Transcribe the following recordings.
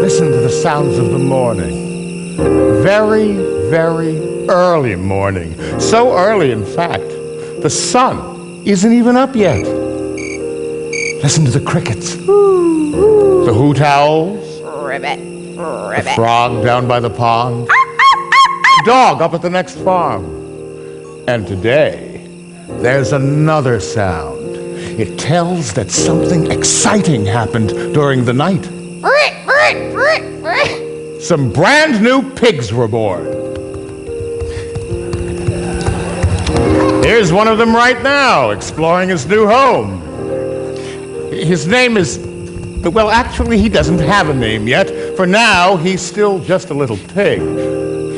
Listen to the sounds of the morning. Very, very early morning. So early, in fact, the sun isn't even up yet. Listen to the crickets. The hoot owls. Ribbit, ribbit. The frog down by the pond. The dog up at the next farm. And today, there's another sound. It tells that something exciting happened during the night. Some brand new pigs were born. Here's one of them right now, exploring his new home. His name is, well, actually, he doesn't have a name yet. For now, he's still just a little pig.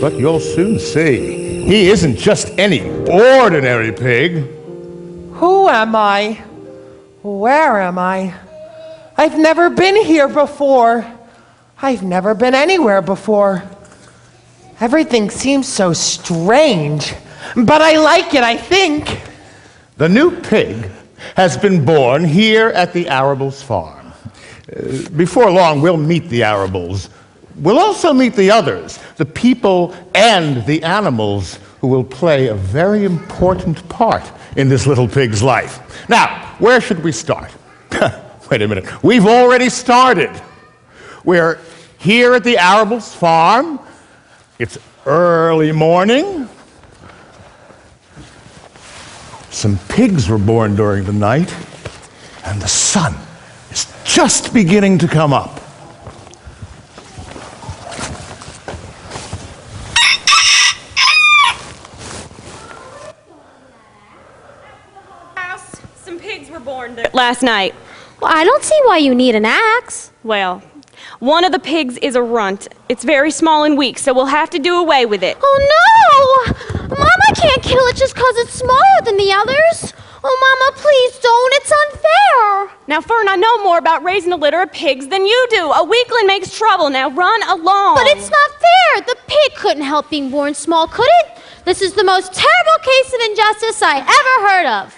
But you'll soon see, he isn't just any ordinary pig. Who am I? Where am I? I've never been here before. I've never been anywhere before. Everything seems so strange, but I like it, I think. The new pig has been born here at the Arables farm. Before long, we'll meet the Arables. We'll also meet the others, the people and the animals who will play a very important part in this little pig's life. Now, where should we start? Wait a minute. We've already started. We're here at the Arables farm. It's early morning. Some pigs were born during the night, and the sun is just beginning to come up. Some pigs were born last night. Well, I don't see why you need an axe. Well, one of the pigs is a runt. It's very small and weak, so we'll have to do away with it. Oh no! Mama can't kill it just because it's smaller than the others. Oh, Mama, please don't. It's unfair. Now, Fern, I know more about raising a litter of pigs than you do. A weakling makes trouble. Now, run along. But it's not fair. The pig couldn't help being born small, could it? This is the most terrible case of injustice I ever heard of.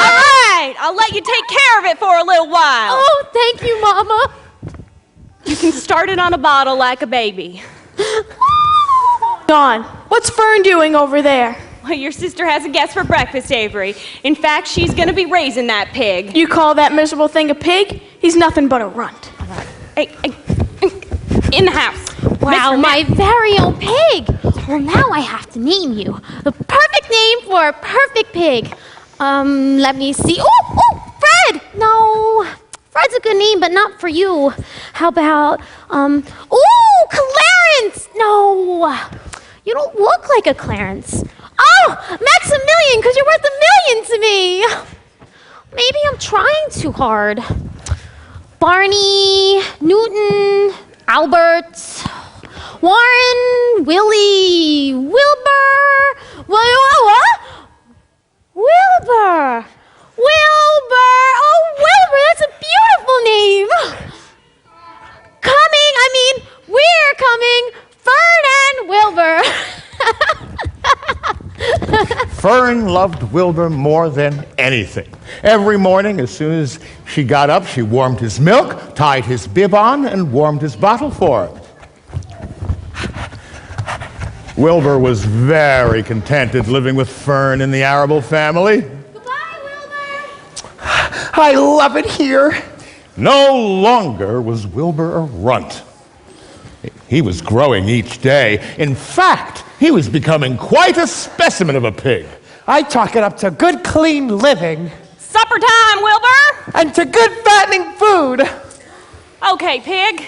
All right, I'll let you take care of it for a little while. Oh, thank you, Mama. You can start it on a bottle like a baby. Dawn, what's Fern doing over there? Well, your sister has a guest for breakfast, Avery. In fact, she's going to be raising that pig. You call that miserable thing a pig? He's nothing but a runt. Hey, in the house. Wow, my very own pig. Well, now I have to name you. The perfect name for a perfect pig. Let me see. Oh, Fred! No, Fred's a good name, but not for you. How about, Clarence! No, you don't look like a Clarence. Oh, Maximilian, because you're worth $1 million to me. Maybe I'm trying too hard. Barney, Newton, Albert, Warren, Willie, Wilbur, Wilbur! Oh, Wilbur, that's a beautiful name! We're coming, Fern and Wilbur. Fern loved Wilbur more than anything. Every morning, as soon as she got up, she warmed his milk, tied his bib on, and warmed his bottle for him. Wilbur was very contented living with Fern in the Arable family. Goodbye, Wilbur. I love it here. No longer was Wilbur a runt. He was growing each day. In fact, he was becoming quite a specimen of a pig. I chalk it up to good, clean living. Supper time, Wilbur! And to good, fattening food. Okay, pig.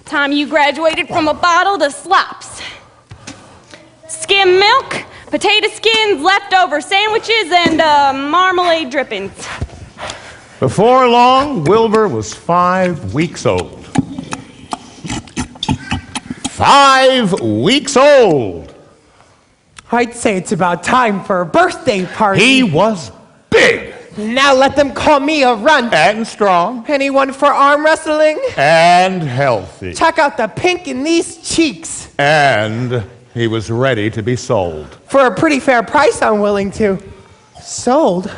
Time you graduated from a bottle to slops. Skim milk, potato skins, leftover sandwiches, and marmalade drippings. Before long, Wilbur was 5 weeks old. 5 weeks old! I'd say it's about time for a birthday party. He was big! Now let them call me a runt. And strong. Anyone for arm wrestling? And healthy. Check out the pink in these cheeks. And He was ready to be sold. For a pretty fair price, I'm willing to. Sold?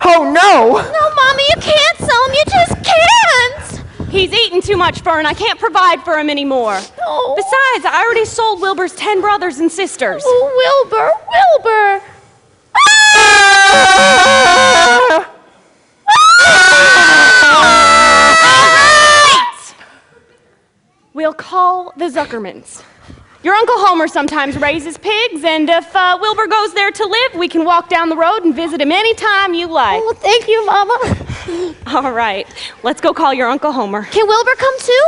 Oh, no! No, Mommy, you can't sell him. You just can't. He's eating too much, Fern. I can't provide for him anymore. No. Besides, I already sold Wilbur's 10 brothers and sisters. Oh, Wilbur. We'll call the Zuckermans. Your Uncle Homer sometimes raises pigs, and if Wilbur goes there to live, we can walk down the road and visit him anytime you like. Oh, thank you, Mama. All right, let's go call your Uncle Homer. Can Wilbur come too?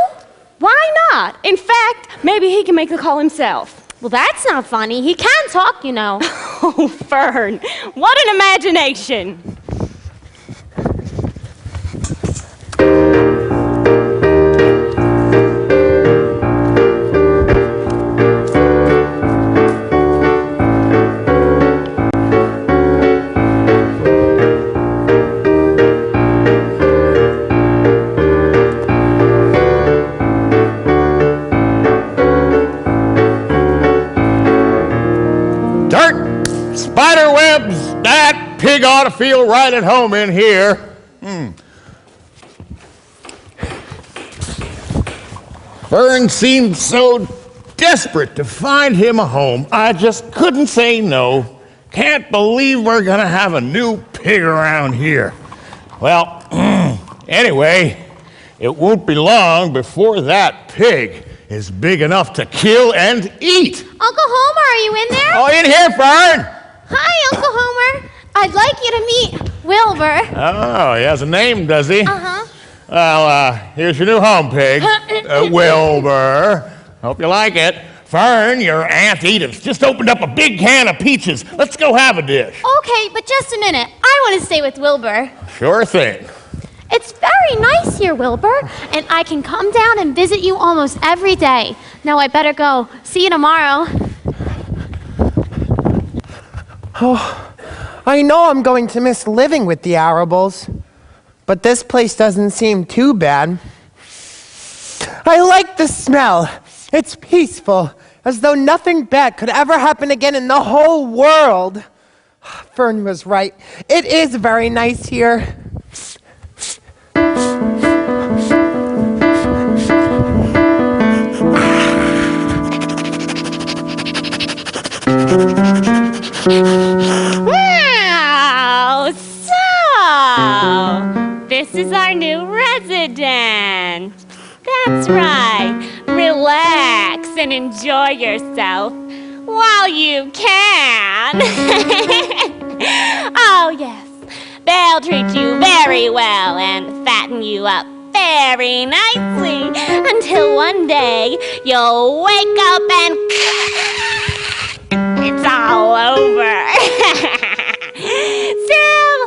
Why not? In fact, maybe he can make the call himself. Well, that's not funny. He can talk, you know. Oh, Fern, what an imagination. Spider webs, that pig ought to feel right at home in here. Fern seemed so desperate to find him a home, I just couldn't say no. Can't believe we're gonna have a new pig around here. Well, anyway, it won't be long before that pig is big enough to kill and eat. Uncle Homer, are you in there? Oh, in here, Fern! Hi, Uncle Homer. I'd like you to meet Wilbur. Oh, he has a name, does he? Uh-huh. Well, here's your new home pig, Wilbur. Hope you like it. Fern, your Aunt Edith's just opened up a big can of peaches. Let's go have a dish. Okay, but just a minute. I want to stay with Wilbur. Sure thing. It's very nice here, Wilbur, and I can come down and visit you almost every day. Now I better go. See you tomorrow. Oh, I know I'm going to miss living with the Arables, but this place doesn't seem too bad. I like the smell. It's peaceful, as though nothing bad could ever happen again in the whole world. Fern was right. It is very nice here. Wow! So, this is our new resident. That's right. Relax and enjoy yourself while you can. Oh, yes. They'll treat you very well and fatten you up very nicely until one day you'll wake up and it's all over. Still,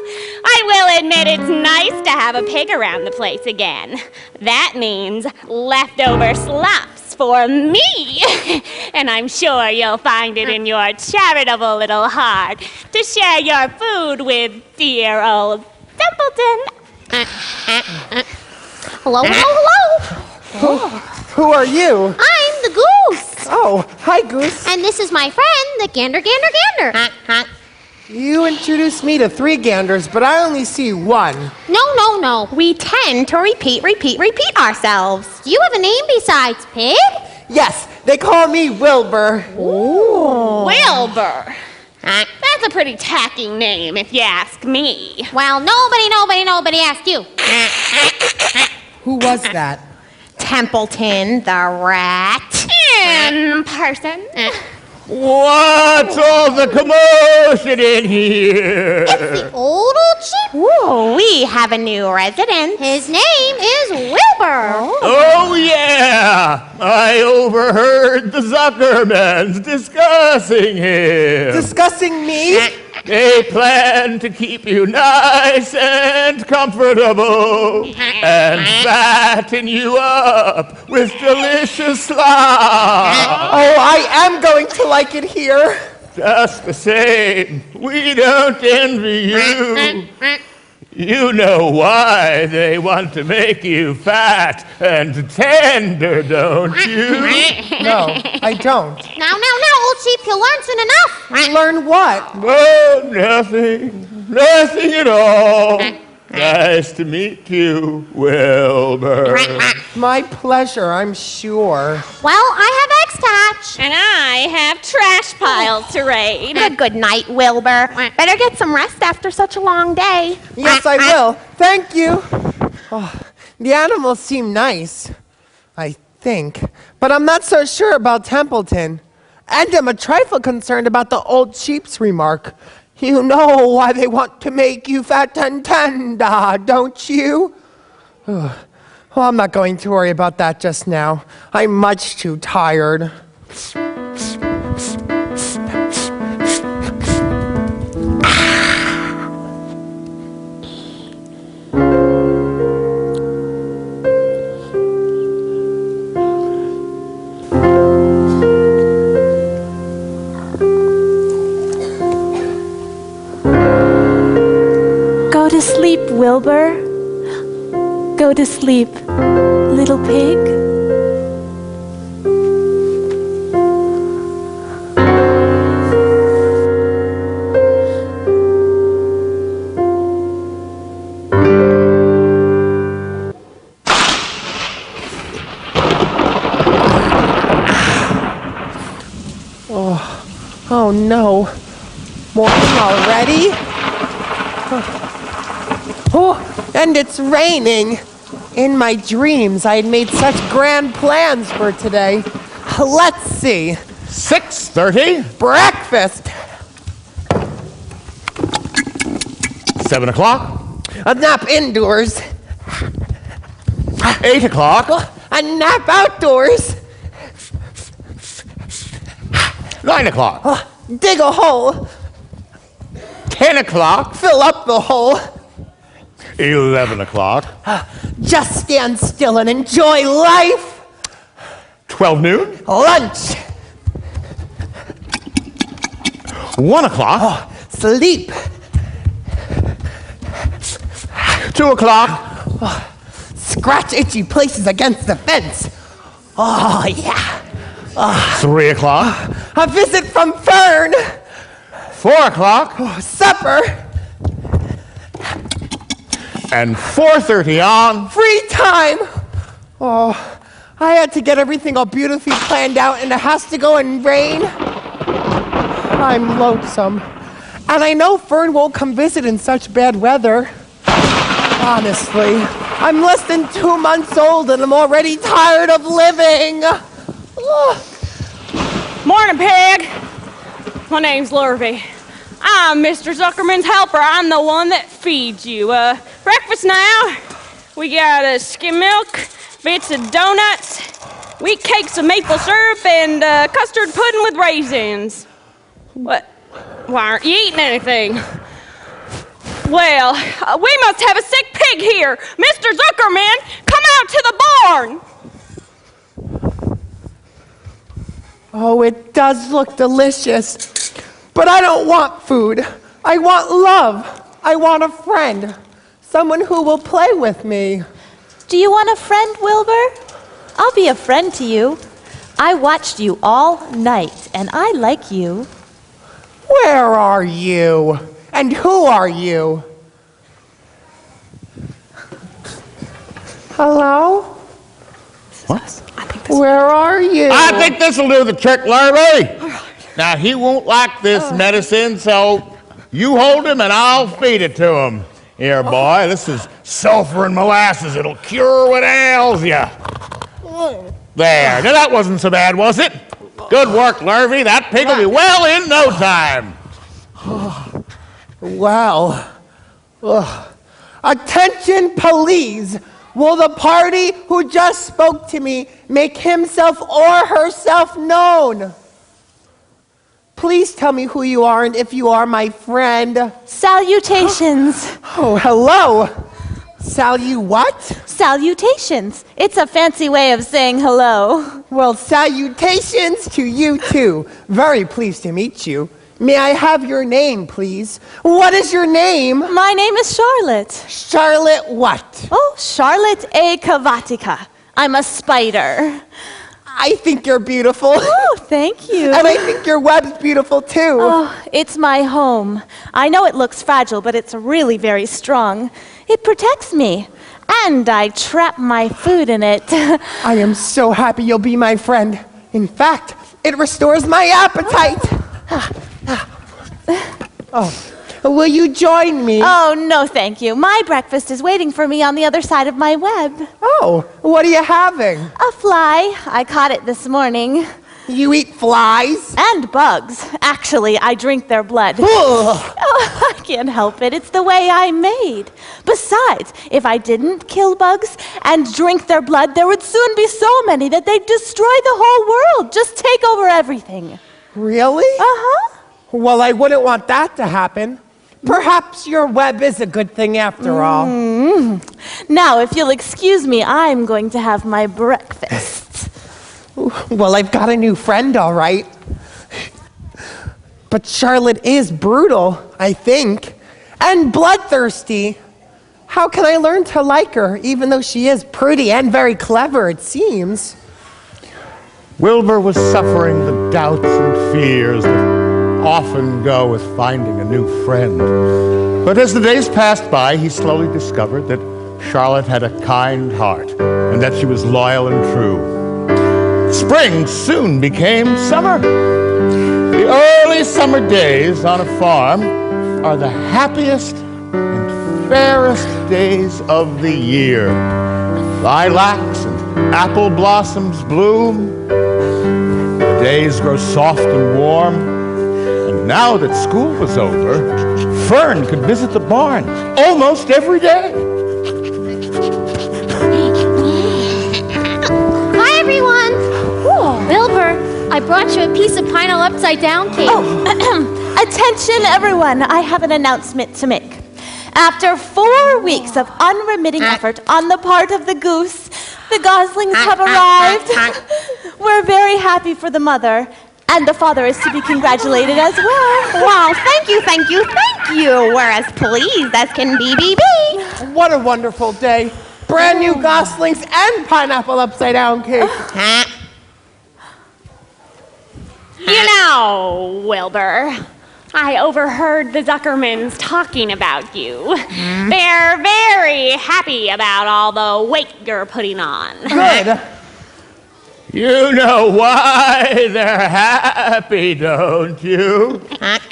I will admit it's nice to have a pig around the place again. That means leftover slops for me. And I'm sure you'll find it in your charitable little heart to share your food with dear old Templeton. Hello, hello, hello. Who are you? I'm the goose. Oh, hi, Goose. And this is my friend, the gander, gander, gander. You introduced me to 3 ganders, but I only see 1. No. We tend to repeat ourselves. Do you have a name besides Pig? Yes, they call me Wilbur. Wilbur. That's a pretty tacky name, if you ask me. Well, nobody asked you. Who was that? Templeton, the rat. In person. What's all the commotion in here? The old sheep. Ooh, we have a new resident. His name is Wilbur. Oh, yeah! I overheard the Zuckermans discussing him. Discussing me? They plan to keep you nice and comfortable and fatten you up with delicious slop. Oh, I am going to like it here. Just the same, we don't envy you. You know why they want to make you fat and tender, don't you? No, I don't. Now, old think you'll learn soon enough. Learn what? Oh, nothing. Nothing at all. Nice to meet you, Wilbur. My pleasure, I'm sure. Well, I have X-Touch. And I have trash piles to raid. Good night, Wilbur. Better get some rest after such a long day. Yes, I will. Thank you. Oh, the animals seem nice, I think. But I'm not so sure about Templeton. And I'm a trifle concerned about the old chief's remark. You know why they want to make you fat and tender, don't you? Well, I'm not going to worry about that just now. I'm much too tired. Go to sleep, Wilbur. Go to sleep, little pig. Oh no. Morning already? Oh, and it's raining. In my dreams, I had made such grand plans for today. Let's see. 6:30, Breakfast. 7 o'clock, A nap indoors. 8 o'clock, A nap outdoors. 9 o'clock, Dig a hole. 10 o'clock, Fill up the hole. 11 o'clock, Just stand still and enjoy life. 12 noon, Lunch. 1 o'clock, Sleep. 2 o'clock, Scratch itchy places against the fence. Oh, yeah. 3 o'clock, A visit from Fern. 4 o'clock, Supper. and 4:30 on. Free time. Oh, I had to get everything all beautifully planned out and it has to go in rain. I'm lonesome. And I know Fern won't come visit in such bad weather. Honestly, I'm less than 2 months old and I'm already tired of living. Ugh. Morning, pig. My name's Lurvy. I'm Mr. Zuckerman's helper. I'm the one that feeds you. Breakfast now. We got skim milk, bits of donuts, wheat cakes of maple syrup, and custard pudding with raisins. What? Why aren't you eating anything? Well, we must have a sick pig here. Mr. Zuckerman, come out to the barn. Oh, it does look delicious. But I don't want food. I want love. I want a friend. Someone who will play with me. Do you want a friend, Wilbur? I'll be a friend to you. I watched you all night, and I like you. Where are you? And who are you? Hello? What? Where are you? I think this will do the trick, Larry. Now, he won't like this medicine, so you hold him and I'll feed it to him. Here, boy, this is sulfur and molasses. It'll cure what ails you. There. Now, that wasn't so bad, was it? Good work, Larry. That pig will be well in no time. Well, attention, please. Will the party who just spoke to me make himself or herself known? Please tell me who you are and if you are my friend. Salutations. Oh, hello. What? Salutations. It's a fancy way of saying hello. Well, salutations to you too. Very pleased to meet you. May I have your name, please? What is your name? My name is Charlotte. Charlotte what? Oh, Charlotte A. Kavatika. I'm a spider. I think you're beautiful. Oh, thank you. And I think your web's beautiful too. Oh, it's my home. I know it looks fragile, but it's really very strong. It protects me. And I trap my food in it. I am so happy you'll be my friend. In fact, it restores my appetite. Oh, will you join me? Oh, no, thank you. My breakfast is waiting for me on the other side of my web. Oh, what are you having? A fly. I caught it this morning. You eat flies? And bugs. Actually, I drink their blood. Ugh. Oh, I can't help it. It's the way I'm made. Besides, if I didn't kill bugs and drink their blood, there would soon be so many that they'd destroy the whole world. Just take over everything. Really? Uh-huh. Well, I wouldn't want that to happen. Perhaps your web is a good thing after all. Now, if you'll excuse me, I'm going to have my breakfast. Well, I've got a new friend, all right. But Charlotte is brutal, I think, and bloodthirsty. How can I learn to like her, even though she is pretty and very clever, it seems? Wilbur was suffering the doubts and fears that often go with finding a new friend. But as the days passed by, he slowly discovered that Charlotte had a kind heart and that she was loyal and true. Spring soon became summer. The early summer days on a farm are the happiest and fairest days of the year. Lilacs and apple blossoms bloom. The days grow soft and warm. And now that school was over, Fern could visit the barn almost every day. Hi, everyone. Wilbur, I brought you a piece of pineapple upside down cake. Attention, everyone. I have an announcement to make. After 4 weeks of unremitting effort on the part of the goose, the goslings have arrived. We're very happy for the mother, and the father is to be congratulated as well. Wow, thank you, thank you, thank you. We're as pleased as can be. What a wonderful day. Brand new goslings and pineapple upside down cake. You know, Wilbur, I overheard the Zuckermans talking about you. They're very happy about all the weight you're putting on. Good. You know why they're happy, don't you?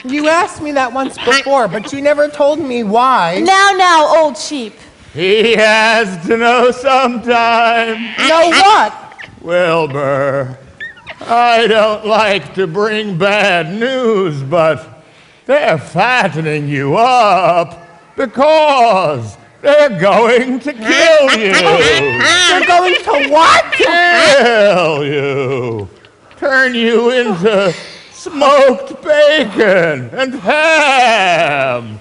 You asked me that once before, but you never told me why. Now, old sheep. He has to know sometime. Know what? Wilbur, I don't like to bring bad news, but they're fattening you up because they're going to kill you. They're going to what? Kill you. Turn you into smoked bacon and ham.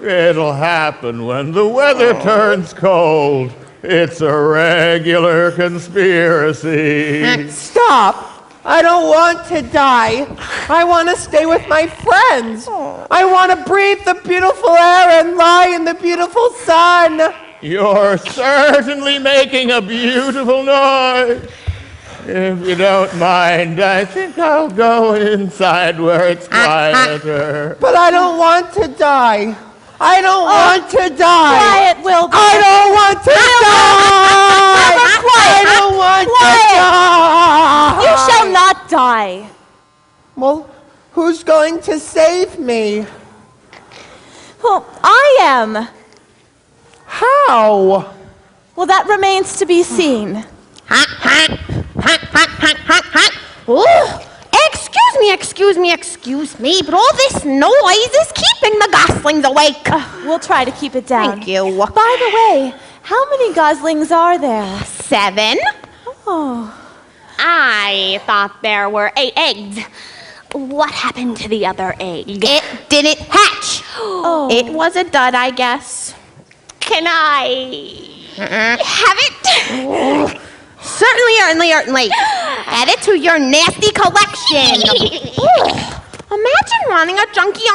It'll happen when the weather turns cold. It's a regular conspiracy. Stop. I don't want to die. I want to stay with my friends. I want to breathe the beautiful air and lie in the beautiful sun. You're certainly making a beautiful noise. If you don't mind, I think I'll go inside where it's quieter. But I don't want to die. I don't want to die. Quiet, Wilbur. I don't want to die. I don't want to die. You shall not die. Well, who's going to save me? Well, I am. How? Well, that remains to be seen. Excuse me, but all this noise is keeping the goslings awake. We'll try to keep it down. Thank you. By the way, how many goslings are there? 7. Oh, I thought there were 8 eggs. What happened to the other egg? It didn't hatch. It was a dud, I guess. Can I have it? Certainly. Add it to your nasty collection. Imagine running a junky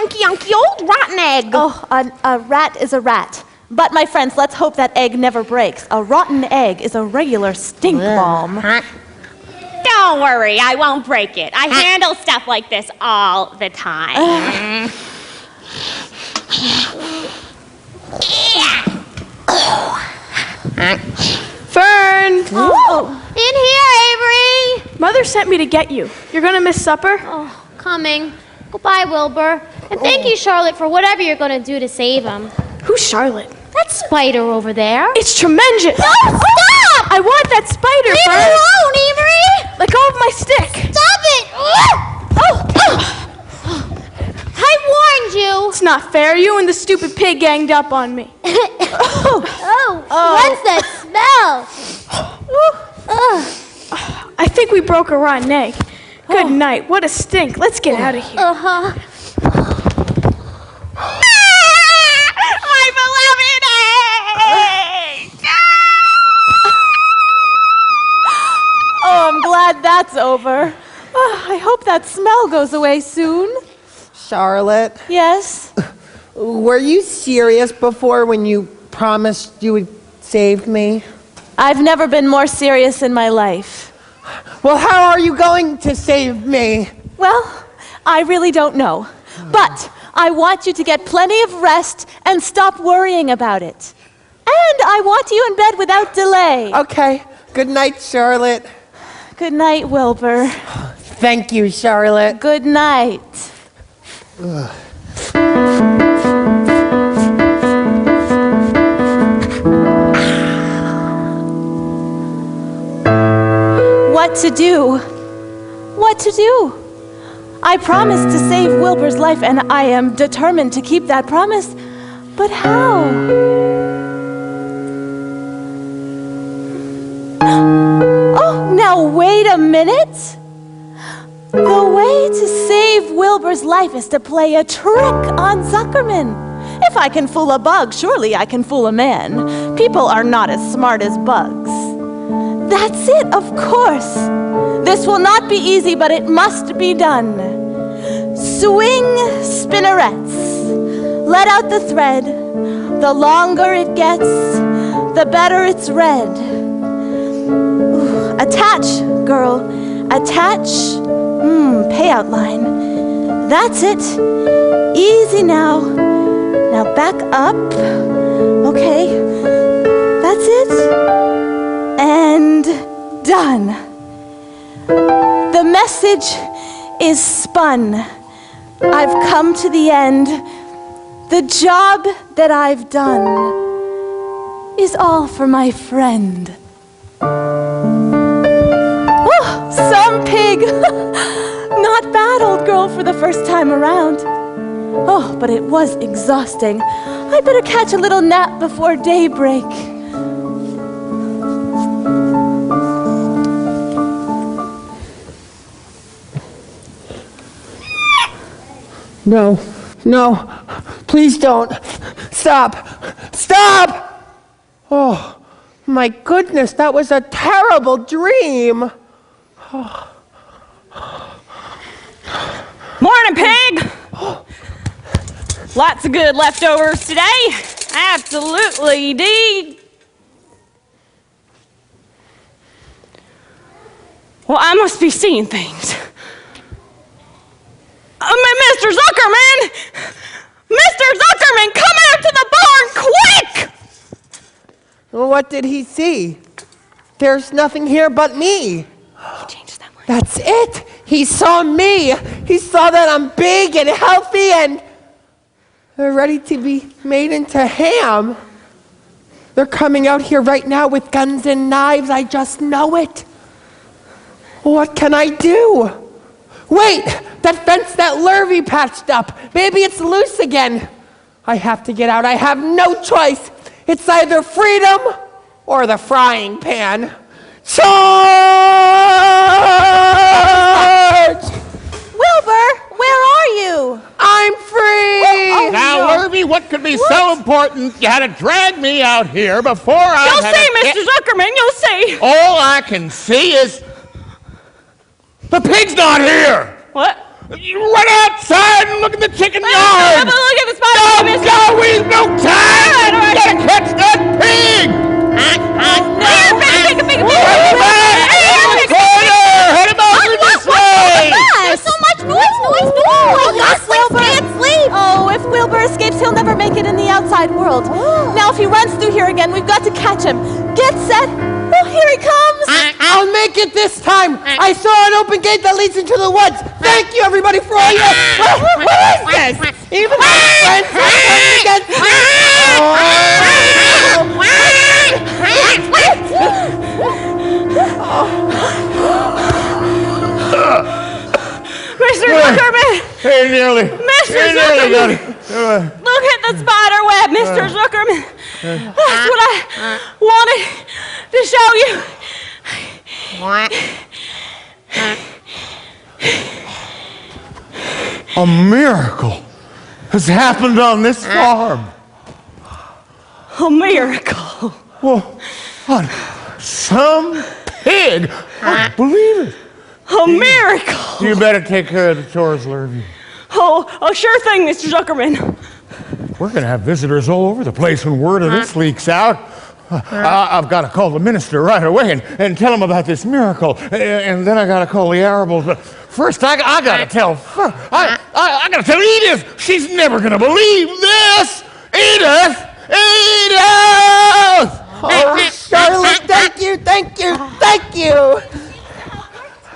old rotten egg. Oh, a rat is a rat. But, my friends, let's hope that egg never breaks. A rotten egg is a regular stink bomb. Don't worry, I won't break it. I handle stuff like this all the time. Fern! In here, Avery! Mother sent me to get you. You're gonna miss supper? Oh, coming. Goodbye, Wilbur. And thank you, Charlotte, for whatever you're gonna do to save him. Who's Charlotte? That spider over there. It's tremendous! No, stop! I want that spider, Leave Fern! it alone, Avery! Let go of my stick! Stop it! I warned you! It's not fair. You and the stupid pig ganged up on me. What's that smell? I think we broke a rotten egg. Good night. What a stink. Let's get out of here. Uh-huh. My beloved egg! Oh, I'm glad that's over. Oh, I hope that smell goes away soon. Charlotte, Yes? were you serious before when you promised you would save me? I've never been more serious in my life. Well, how are you going to save me? Well, I really don't know. But I want you to get plenty of rest and stop worrying about it. And I want you in bed without delay. Okay, good night, Charlotte. Good night, Wilbur. Thank you, Charlotte. Good night. What to do? What to do? I promised to save Wilbur's life, and I am determined to keep that promise. But how? Oh, now wait a minute. The way to save Wilbur's life is to play a trick on Zuckerman. If I can fool a bug, surely I can fool a man. People are not as smart as bugs. That's it, of course. This will not be easy, but it must be done. Swing spinnerets. Let out the thread. The longer it gets, the better it's read. Ooh, attach, girl. Attach. Payout line. That's it. Easy now. Now back up. Okay. That's it. And done. The message is spun. I've come to the end. The job that I've done is all for my friend. Oh, some pig. Not bad, old girl, for the first time around. Oh, but it was exhausting. I'd better catch a little nap before daybreak. No, no, please don't. Stop! Stop! Oh, my goodness, that was a terrible dream. Morning, pig! Lots of good leftovers today. Absolutely, indeed. Well, I must be seeing things. Mr. Zuckerman! Mr. Zuckerman, come out to the barn, quick! Well, what did he see? There's nothing here but me. He changes that line. That's it. He saw me. He saw that I'm big and healthy and ready to be made into ham. They're coming out here right now with guns and knives. I just know it. What can I do? Wait, that fence that Lurvy patched up. Maybe it's loose again. I have to get out. I have no choice. It's either freedom or the frying pan. Charge! Wilbur, where are you? I'm free! Now, Lurvy, what could be so important you had to drag me out here before I You'll had see, a Mr. Zuckerman, you'll see. All I can see is the pig's not here. What? You run outside and look at the chicken Have yard. a look at the spider, Go, Mr. go, we've no time. You gotta catch that pig. Here, pig, pig, pig, pig, pig. Run back. Here, pig, pig, Corner, I saw an open gate that leads into the woods. Thank you, everybody, for all your... What is this? Even my friends are turned against me. Mr. Zuckerman! Hey, nearly. Mr. Hey, nearly got Zuckerman! it. Look at the spider web, Mr. Zuckerman. That's what I wanted to show you. A miracle has happened on this farm. A miracle. Well, what? Some pig. I believe it. A miracle. You better take care of the chores, Lurvy. Oh, sure thing, Mr. Zuckerman. We're going to have visitors all over the place when word of this leaks out. I've got to call the minister right away and tell him about this miracle. And then I got to call the Arables. But first, I got to tell I got to tell Edith. She's never going to believe this. Edith! Edith! Oh, Charlotte, thank you.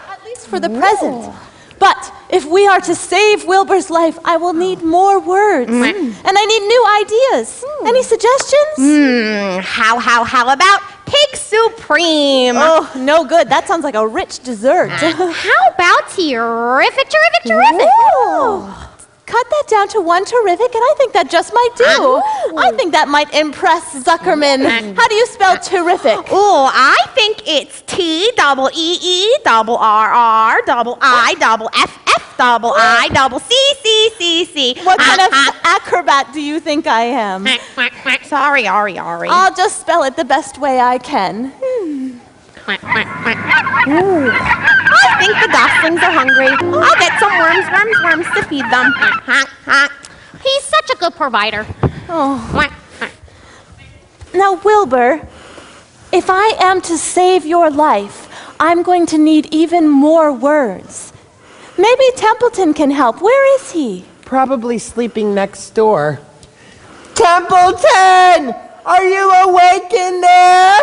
At least for the present. But if we are to save Wilbur's life, I will need more words. And I need new ideas. Any suggestions? How about Pig Supreme? Oh, no good. That sounds like a rich dessert. How about terrific? Ooh. Cut that down to one terrific, and I think that just might do. I think that might impress Zuckerman. How do you spell terrific? Oh, I think it's TEEEIIFFCC. What kind of acrobat do you think I am? Sorry, Ari. I'll just spell it the best way I can. I think the goslings are hungry. I'll get some worms to feed them. He's such a good provider. Now, Wilbur, if I am to save your life, I'm going to need even more words. Maybe Templeton can help. Where is he? Probably sleeping next door. Templeton! Are you awake in there?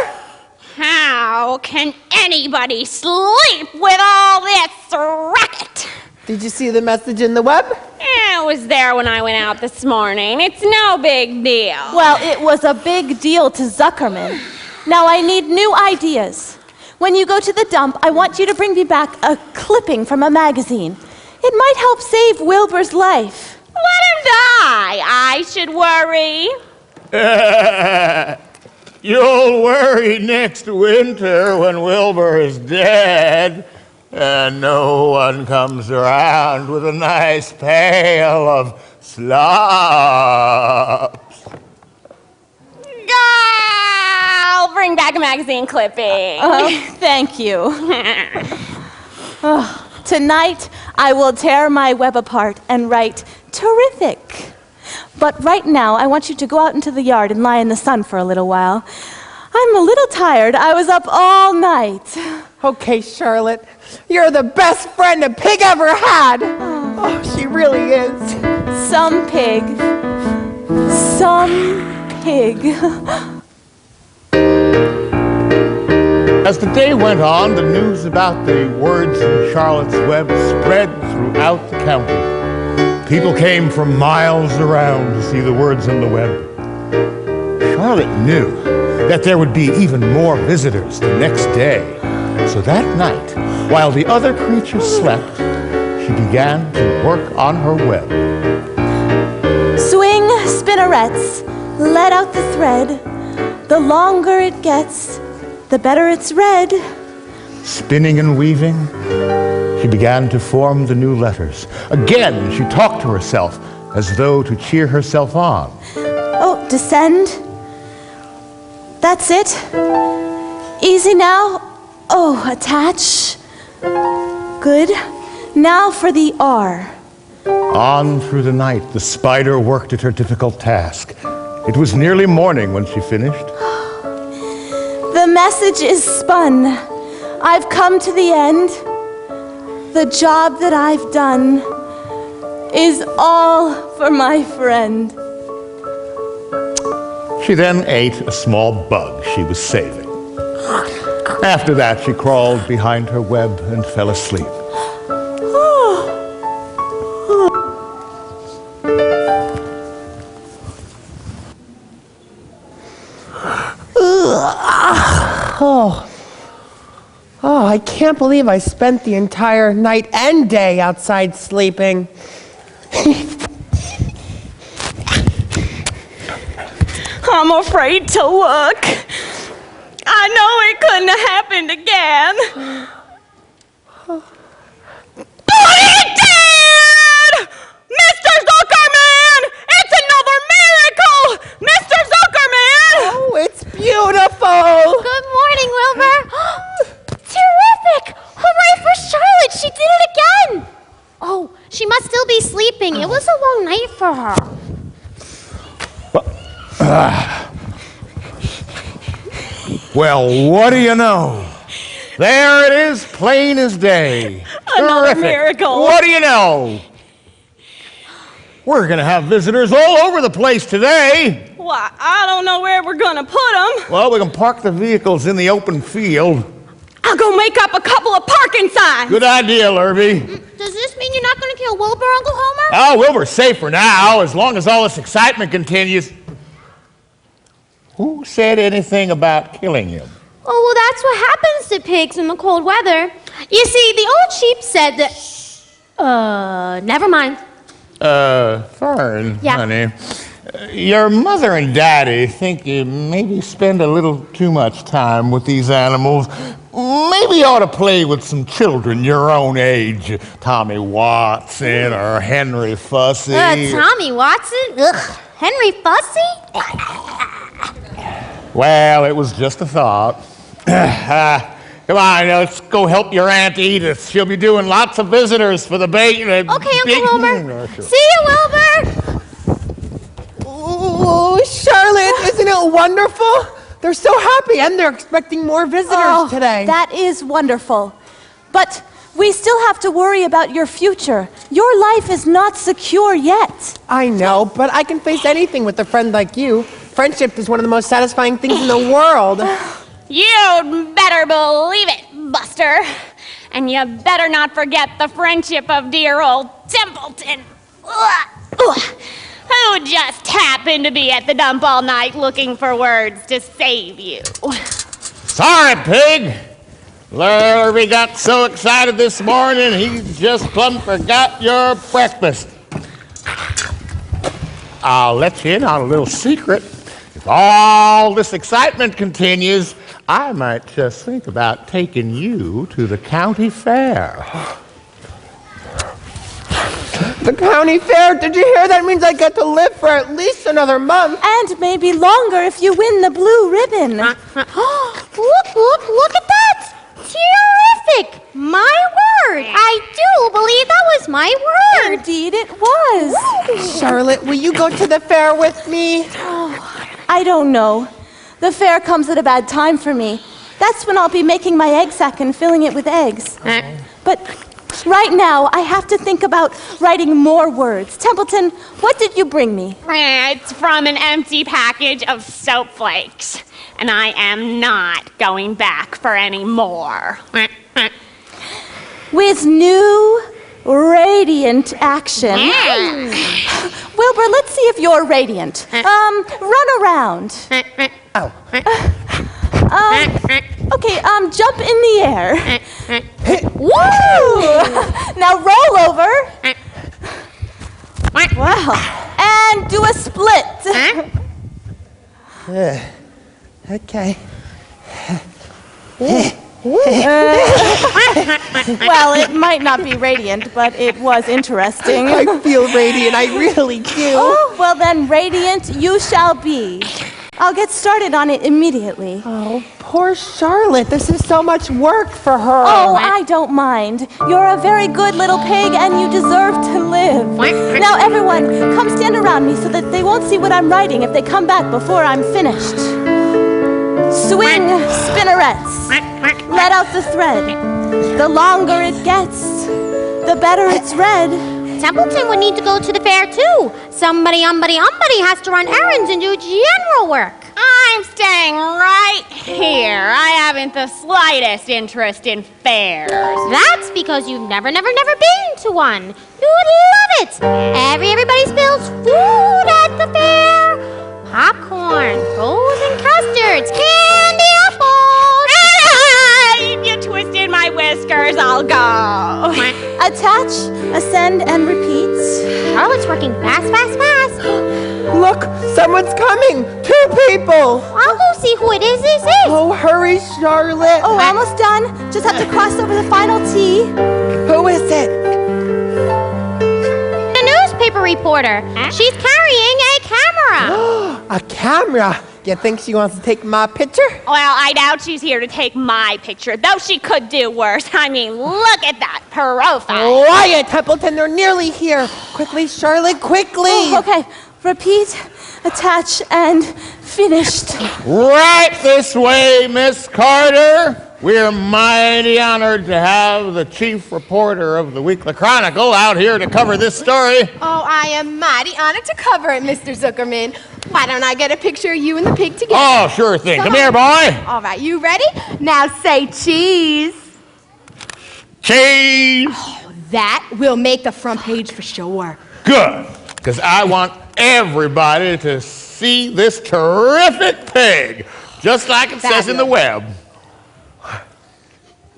How can anybody sleep with all this racket? Did you see the message in the web? It was there when I went out this morning. It's no big deal. Well, it was a big deal to Zuckerman. Now I need new ideas. When you go to the dump, I want you to bring me back a clipping from a magazine. It might help save Wilbur's life. Let him die. I should worry. You'll worry next winter when Wilbur is dead and no one comes around with a nice pail of slops. I'll bring back a magazine clipping. Thank you. Tonight, I will tear my web apart and write terrific. But right now, I want you to go out into the yard and lie in the sun for a little while. I'm a little tired. I was up all night. Okay, Charlotte. You're the best friend a pig ever had. Oh, she really is. Some pig. As the day went on, the news about the words in Charlotte's Web spread throughout the county. People came from miles around to see the words in the web. Charlotte knew that there would be even more visitors the next day. So that night, while the other creatures slept, she began to work on her web. Swing spinnerets, let out the thread. The longer it gets, the better it's read. Spinning and weaving, she began to form the new letters. Again, she talked to herself as though to cheer herself on. Oh, descend. That's it. Easy now. Oh, attach. Good. Now for the R. On through the night, the spider worked at her difficult task. It was nearly morning when she finished. The message is spun. I've come to the end. The job that I've done is all for my friend. She then ate a small bug she was saving. After that, she crawled behind her web and fell asleep. Oh, I can't believe I spent the entire night and day outside sleeping. I'm afraid to look. I know it couldn't have happened again. But it did! Mr. Zuckerman! It's another miracle! Mr. Zuckerman! Oh, it's beautiful! Good morning, Wilbur. Terrific! Hooray for Charlotte! She did it again! Oh, she must still be sleeping. It was a long night for her. Well, what do you know? There it is, plain as day. Another Terrific. miracle. What do you know? We're going to have visitors all over the place today. Why, I don't know where we're gonna put them. Well, we can park the vehicles in the open field. I'll go make up a couple of parking signs. Good idea, Lurvy. Does this mean you're not going to kill Wilbur, Uncle Homer? Oh, Wilbur's safe for now, as long as all this excitement continues. Who said anything about killing him? Oh, well, that's what happens to pigs in the cold weather. You see, the old sheep said that... never mind. Fern, Yeah. honey. Your mother and daddy think you maybe spend a little too much time with these animals. Maybe you ought to play with some children your own age. Tommy Watson or Henry Fussy. Tommy Watson? Ugh. Henry Fussy? Well, it was just a thought. Come on, let's go help your Aunt Edith. She'll be doing lots of visitors for the bake. Okay, Uncle Homer. Sure. See you, Wilbur. Oh, Charlotte, isn't it wonderful? They're so happy, and they're expecting more visitors today. That is wonderful. But we still have to worry about your future. Your life is not secure yet. I know, but I can face anything with a friend like you. Friendship is one of the most satisfying things in the world. You'd better believe it, Buster. And you better not forget the friendship of dear old Templeton. Who just happened to be at the dump all night looking for words to save you. Sorry, Pig. Lurvy got so excited this morning, he just plumb forgot your breakfast. I'll let you in on a little secret. If all this excitement continues, I might just think about taking you to the county fair. The county fair, did you hear? That means I get to live for at least another month. And maybe longer if you win the blue ribbon. Look at that. Terrific. My word. I do believe that was my word. Indeed it was. Charlotte, will you go to the fair with me? I don't know. The fair comes at a bad time for me. That's when I'll be making my egg sack and filling it with eggs. But right now, I have to think about writing more words. Templeton, what did you bring me? It's from an empty package of soap flakes. And I am not going back for any more. With new, radiant action. Wilbur, let's see if you're radiant. Run around. Okay, jump in the air. Woo! Now roll over. Wow. And do a split. Okay. Well, it might not be radiant, but it was interesting. I feel radiant, I really do. Oh, well then, radiant you shall be. I'll get started on it immediately. Oh, poor Charlotte. This is so much work for her. Oh, I don't mind. You're a very good little pig and you deserve to live. Now, everyone, come stand around me so that they won't see what I'm writing if they come back before I'm finished. Swing spinnerets. Let out the thread. The longer it gets, the better it's read. Templeton would need to go to the fair too. Somebody has to run errands and do general work. I'm I'm staying right here. I haven't the slightest interest in fairs. That's because you've never been to one. You would love it. Everybody spills food at the fair. Popcorn, frozen custards, candy apples. You twisted my whiskers, I'll go. Attach, ascend, and repeat. Charlotte's working fast. Look, someone's coming. 2 people. I'll go see who it is. Oh, hurry, Charlotte. Oh, almost done. Just have to cross over the final T. Who is it? The newspaper reporter. She's carrying a camera. A camera. You think she wants to take my picture? Well, I doubt she's here to take my picture, though she could do worse. I mean, look at that profile. Quiet, Templeton. They're nearly here. Quickly, Charlotte, quickly. Oh, okay. Repeat, attach, and finished. Right this way, Miss Carter. We're mighty honored to have the chief reporter of the Weekly Chronicle out here to cover this story. Oh, I am mighty honored to cover it, Mr. Zuckerman. Why don't I get a picture of you and the pig together? Oh, sure thing. Come here, boy. All right, you ready? Now say cheese. Cheese. That will make the front page for sure. Good. Because I want everybody to see this terrific pig, just like it says in the web.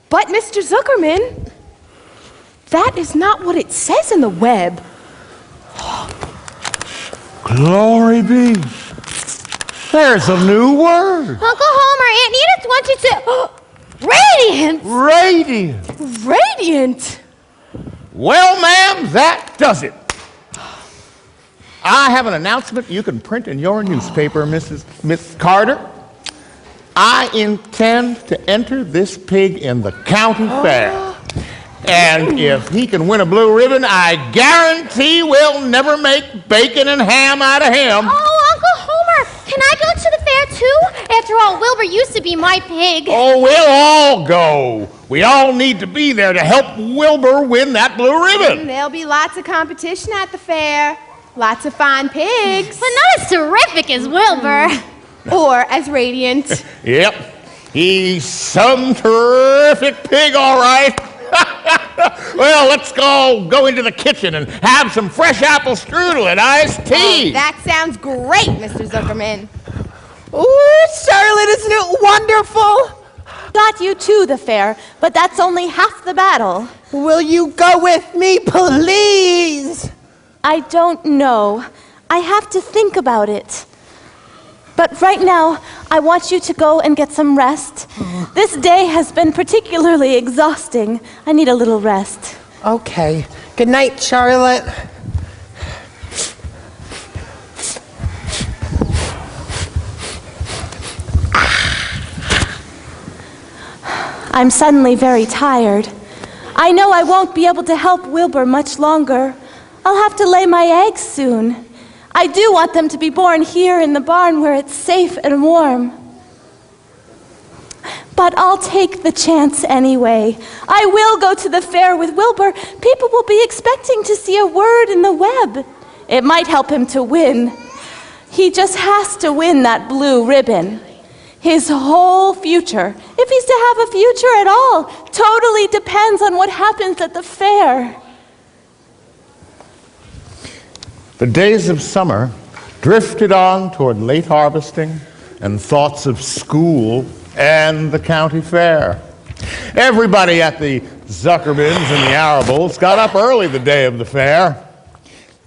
But, Mr. Zuckerman, that is not what it says in the web. Glory be. There's a new word. Uncle Homer, Aunt Edith wants you to... Radiant! Radiant. Radiant. Well, ma'am, that does it. I have an announcement you can print in your newspaper, Miss Carter. I intend to enter this pig in the county fair. And if he can win a blue ribbon, I guarantee we'll never make bacon and ham out of him. Oh, Uncle Homer, can I go to the fair too? After all, Wilbur used to be my pig. Oh, we'll all go. We all need to be there to help Wilbur win that blue ribbon. There'll be lots of competition at the fair. Lots of fine pigs. But not as terrific as Wilbur. Or as radiant. Yep, he's some terrific pig, all right. Well, let's go into the kitchen and have some fresh apple strudel and iced tea. Oh, that sounds great, Mr. Zuckerman. Ooh, Charlotte, isn't it wonderful? Got you to the fair, but that's only half the battle. Will you go with me, please? I don't know. I have to think about it. But right now, I want you to go and get some rest. This day has been particularly exhausting. I need a little rest. Okay. Good night, Charlotte. I'm suddenly very tired. I know I won't be able to help Wilbur much longer. I'll have to lay my eggs soon. I do want them to be born here in the barn where it's safe and warm. But I'll take the chance anyway. I will go to the fair with Wilbur. People will be expecting to see a word in the web. It might help him to win. He just has to win that blue ribbon. His whole future, if he's to have a future at all, totally depends on what happens at the fair. The days of summer drifted on toward late harvesting and thoughts of school and the county fair. Everybody at the Zuckermans and the Arables got up early the day of the fair.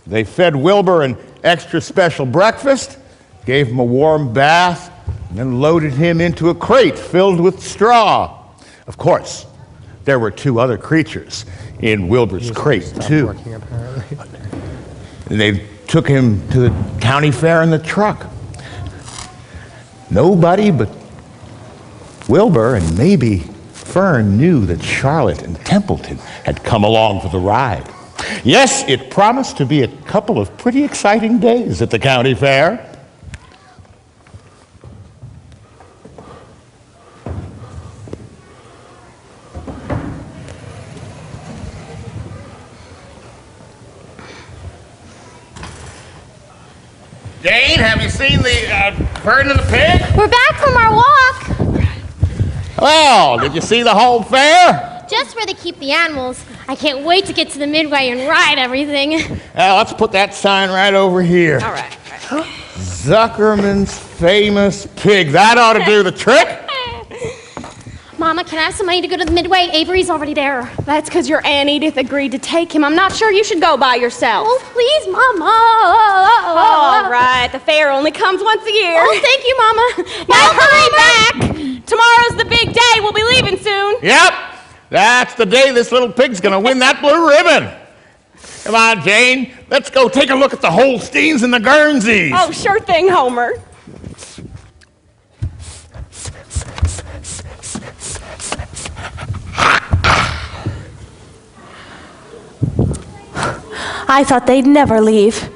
They fed Wilbur an extra special breakfast, gave him a warm bath, and then loaded him into a crate filled with straw. Of course, there were 2 other creatures in Wilbur's crate, too. They took him to the county fair in the truck. Nobody but Wilbur and maybe Fern knew that Charlotte and Templeton had come along for the ride. Yes, it promised to be a couple of pretty exciting days at the county fair. Dane, have you seen the Bird and the pig? We're back from our walk. Well, did you see the whole fair? Just where they keep the animals. I can't wait to get to the Midway and ride everything. Well, let's put that sign right over here. All right. Zuckerman's famous pig. That ought to do the trick. Mama, can I have some money to go to the Midway? Avery's already there. That's because your Aunt Edith agreed to take him. I'm not sure you should go by yourself. Oh, please, Mama. All right, the fair only comes once a year. Oh, thank you, Mama. Now hurry back. Tomorrow's the big day. We'll be leaving soon. Yep, that's the day this little pig's gonna win that blue ribbon. Come on, Jane. Let's go take a look at the Holsteins and the Guernseys. Oh, sure thing, Homer. I thought they'd never leave.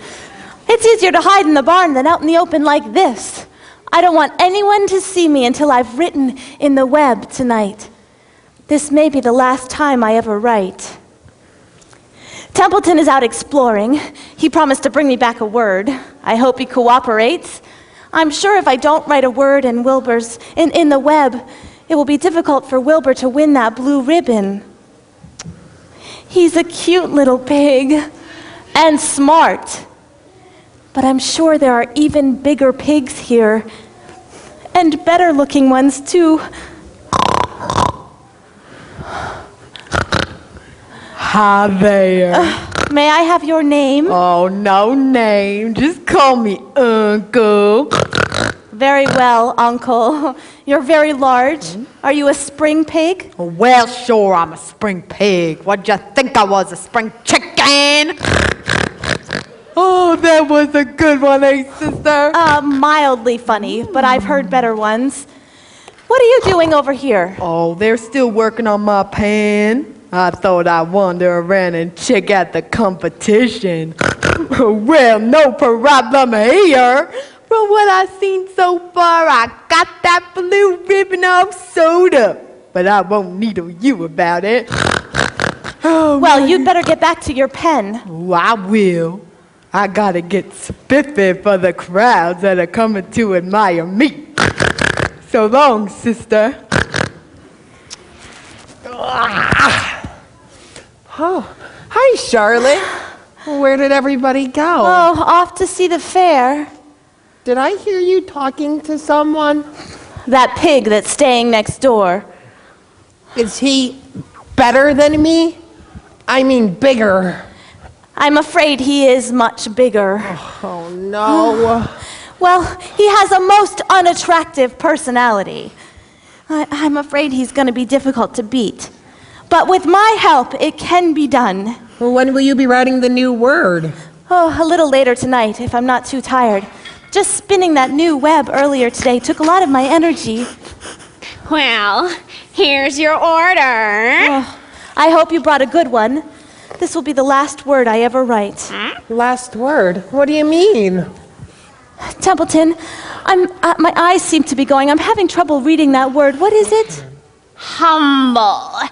It's easier to hide in the barn than out in the open like this. I don't want anyone to see me until I've written in the web tonight. This may be the last time I ever write. Templeton is out exploring. He promised to bring me back a word. I hope he cooperates. I'm sure if I don't write a word in Wilbur's in the web, it will be difficult for Wilbur to win that blue ribbon. He's a cute little pig and smart. But I'm sure there are even bigger pigs here and better looking ones too. Hi there. May I have your name? Oh, no name. Just call me Uncle. Very well, Uncle. You're very large. Are you a spring pig? Well, sure, I'm a spring pig. What'd you think I was, a spring chicken? Oh, that was a good one, eh, sister? Mildly funny, but I've heard better ones. What are you doing over here? Oh, they're still working on my pen. I thought I'd wander around and check out the competition. Well, no problem here. From what I've seen so far, I got that blue ribbon all sewed up. But I won't needle you about it. Oh, Well, you'd better get back to your pen. oh, I will. I gotta get spiffy for the crowds that are coming to admire me. So long, sister. Oh, hi, Charlotte. Where did everybody go? Oh, off to see the fair. Did I hear you talking to someone? That pig that's staying next door. Is he better than me? I mean, bigger. I'm afraid he is much bigger. Oh, no. Well, he has a most unattractive personality. I'm afraid he's going to be difficult to beat. But with my help, it can be done. Well, when will you be writing the new word? Oh, a little later tonight, if I'm not too tired. Just spinning that new web earlier today took a lot of my energy. Well, here's your order. Oh, I hope you brought a good one. This will be the last word I ever write. Last word? What do you mean? Templeton, my eyes seem to be going. I'm having trouble reading that word. What is it? Humble.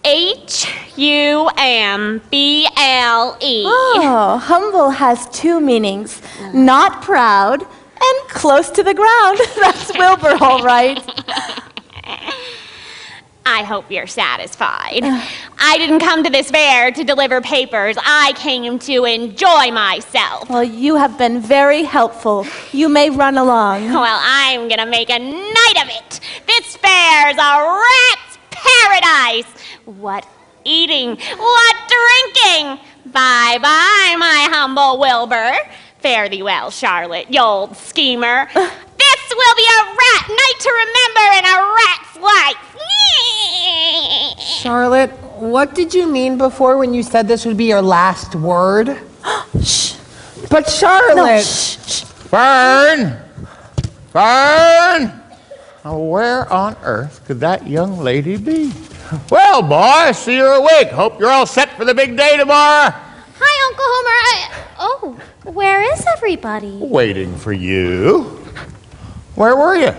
Humble. Oh, humble has two meanings. Not proud and close to the ground. That's Wilbur, all right. I hope you're satisfied. I didn't come to this fair to deliver papers. I came to enjoy myself. Well, you have been very helpful. You may run along. Well, I'm gonna make a night of it. This fair's a rat's paradise. What eating, what drinking. Bye-bye, my humble Wilbur. Fare thee well, Charlotte, you old schemer. This will be a rat night to remember in a rat's life. Charlotte, what did you mean before when you said this would be your last word? Shh. But Charlotte! No, shh, shh. Fern! Fern! Now, where on earth could that young lady be? Well, boy, I see you're awake. Hope you're all set for the big day tomorrow. Hi, Uncle Homer. Where is everybody? Waiting for you. Where were you?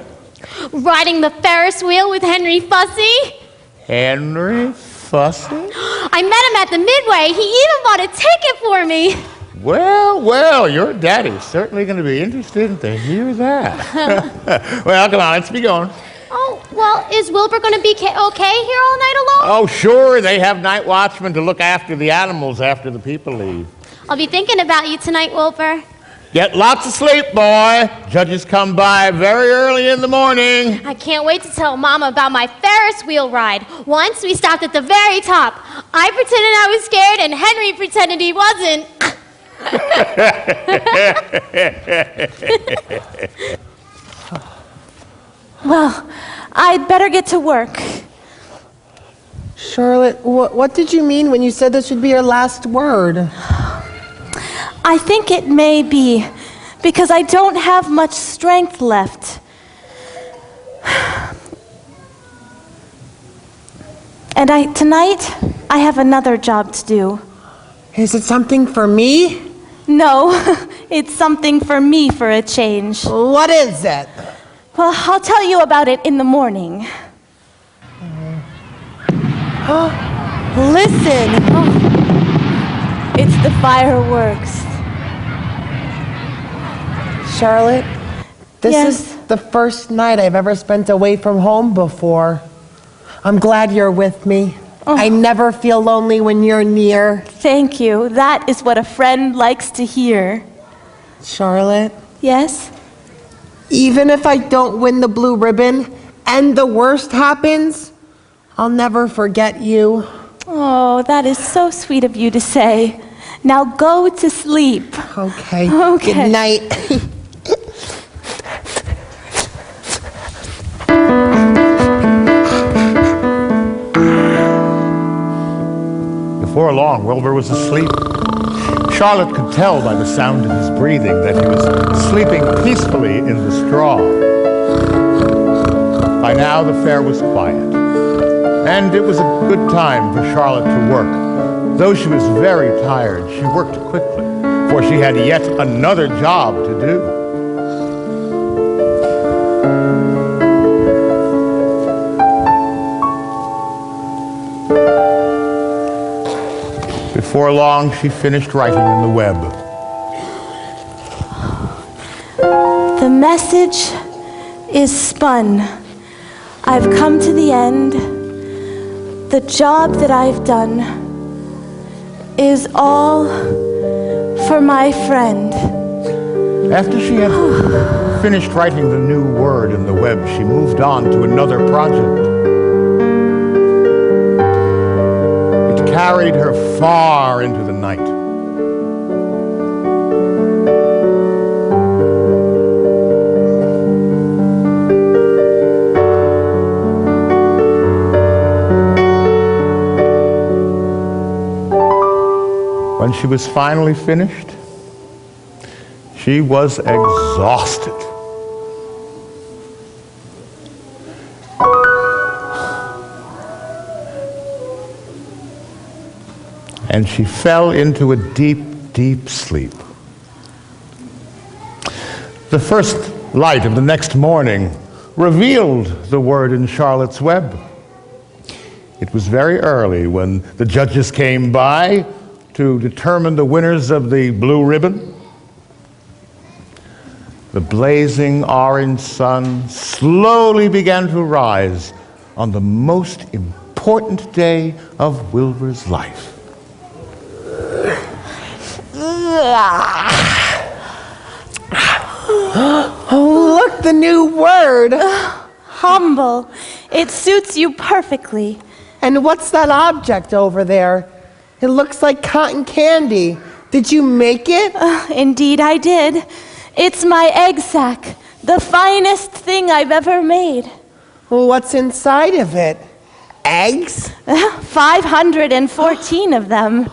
Riding the Ferris wheel with Henry Fussy. Henry Fussy? I met him at the Midway. He even bought a ticket for me. Well, your daddy's certainly going to be interested to hear that. Well, come on, let's be going. Oh, well, is Wilbur going to be okay here all night alone? Oh, sure, they have night watchmen to look after the animals after the people leave. I'll be thinking about you tonight, Wilbur. Get lots of sleep, boy. Judges come by very early in the morning. I can't wait to tell Mama about my Ferris wheel ride. Once we stopped at the very top. I pretended I was scared, and Henry pretended he wasn't. Well, I'd better get to work. Charlotte, what did you mean when you said this should be your last word? I think it may be, because I don't have much strength left. And tonight, I have another job to do. Is it something for me? No, it's something for me for a change. What is it? Well, I'll tell you about it in the morning. Listen. It's the fireworks. Charlotte, this Yes? is the first night I've ever spent away from home before. I'm glad you're with me. I never feel lonely when you're near. Thank you. That is what a friend likes to hear. Charlotte, Yes? even if I don't win the blue ribbon and the worst happens, I'll never forget you. Oh, that is so sweet of you to say. Now go to sleep. Okay. Okay. Good night. Before long, Wilbur was asleep. Charlotte could tell by the sound of his breathing that he was sleeping peacefully in the straw. By now, the fair was quiet, and it was a good time for Charlotte to work. Though she was very tired, she worked quickly, for she had yet another job to do. Before long, she finished writing in the web. The message is spun. I've come to the end. The job that I've done is all for my friend. After she had finished writing the new word in the web, she moved on to another project. It carried her far into the night. When she was finally finished, she was exhausted. And she fell into a deep, deep sleep. The first light of the next morning revealed the word in Charlotte's web. It was very early when the judges came by to determine the winners of the blue ribbon. The blazing orange sun slowly began to rise on the most important day of Wilbur's life. Oh, look, the new word. Humble. It suits you perfectly. And what's that object over there? It looks like cotton candy. Did you make it? Indeed, I did. It's my egg sack, the finest thing I've ever made. Well, what's inside of it? Eggs? 514 of them.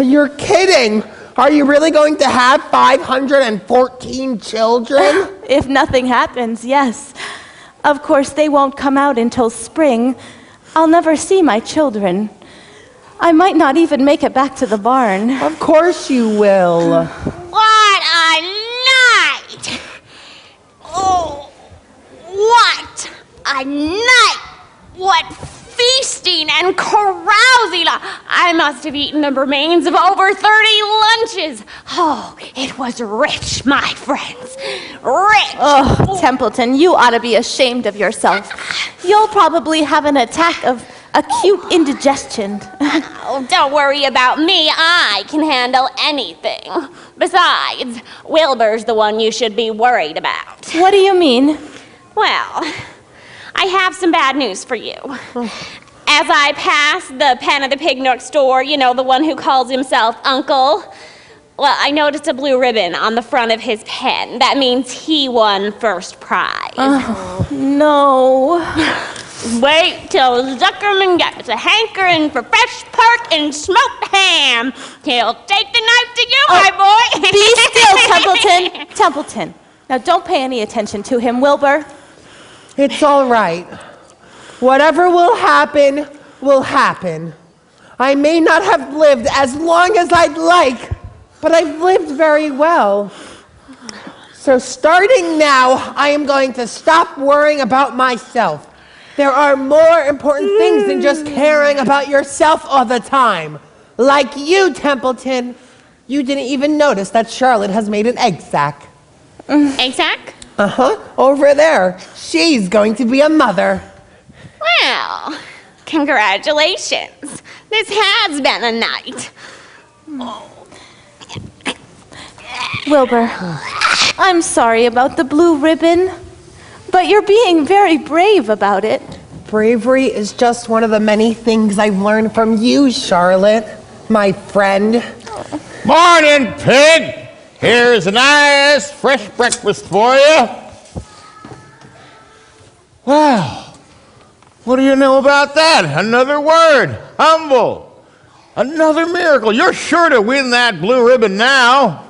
You're kidding. Are you really going to have 514 children? If nothing happens, yes. Of course, they won't come out until spring. I'll never see my children. I might not even make it back to the barn. Of course you will. What a night! Oh, what a night! What feast feasting and carousing. I must have eaten the remains of over 30 lunches. Oh, it was rich, my friends. Rich. Oh, Templeton, you ought to be ashamed of yourself. You'll probably have an attack of acute indigestion. Oh, don't worry about me. I can handle anything. Besides, Wilbur's the one you should be worried about. What do you mean? Well, I have some bad news for you. As I passed the Pen of the Pig next door, you know, the one who calls himself Uncle, well, I noticed a blue ribbon on the front of his pen. That means he won first prize. No. Wait till Zuckerman gets a hankering for fresh pork and smoked ham. He'll take the knife to you, my boy. Be still, Templeton. Templeton. Now, don't pay any attention to him, Wilbur. It's all right. Whatever will happen, will happen. I may not have lived as long as I'd like, but I've lived very well. So starting now, I am going to stop worrying about myself. There are more important things than just caring about yourself all the time. Like you, Templeton. You didn't even notice that Charlotte has made an egg sack. Egg sack? Uh-huh, over there. She's going to be a mother. Well, congratulations. This has been a night. Wilbur, I'm sorry about the blue ribbon, but you're being very brave about it. Bravery is just one of the many things I've learned from you, Charlotte, my friend. Morning, pig! Here's a nice fresh breakfast for you. Wow, what do you know about that? Another word, humble. Another miracle. You're sure to win that blue ribbon now.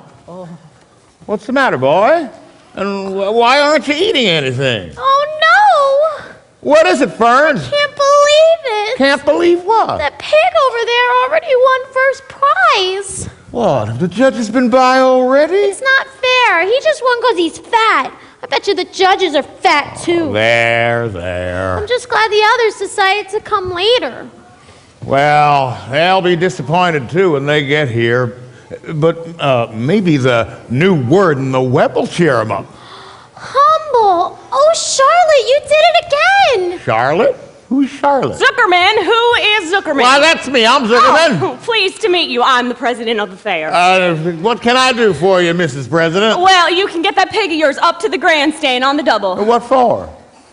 What's the matter, boy? And why aren't you eating anything? Oh no! What is it, Ferns? Can't believe it! Can't believe what? That pig over there already won first prize. What? Have the judges been by already? It's not fair. He just won because he's fat. I bet you the judges are fat too. There. I'm just glad the others decided to come later. Well, they'll be disappointed too when they get here. But maybe the new word in the web will cheer them up. Humble. Oh, Charlotte, you did it again. Charlotte? Who's Charlotte? Zuckerman, who is Zuckerman? Why, that's me. I'm Zuckerman. Oh, pleased to meet you. I'm the president of the fair. What can I do for you, Mrs. President? Well, you can get that pig of yours up to the grandstand on the double. What for?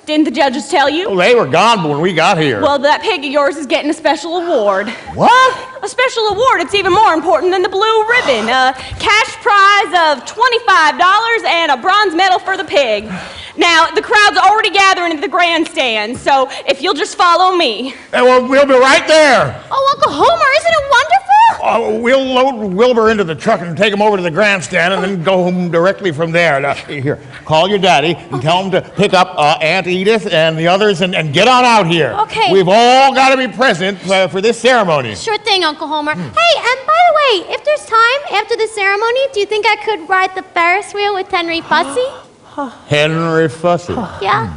Didn't the judges tell you? Well, they were gone when we got here. Well, that pig of yours is getting a special award. What? A special award. It's even more important than the blue ribbon. A cash prize of $25 and a bronze medal for the pig. Now, the crowd's already gathering at the grandstand, so if you'll just follow me. We'll be right there. Oh, Uncle Homer, isn't it wonderful? We'll load Wilbur into the truck and take him over to the grandstand and then go home directly from there. Now, here, call your daddy and tell him to pick up Aunt Edith and the others and get on out here. Okay. We've all got to be present for this ceremony. Sure thing, Uncle Homer. Hey, and by the way, if there's time after the ceremony, do you think I could ride the Ferris wheel with Henry Fussy? Henry Fussy. Yeah?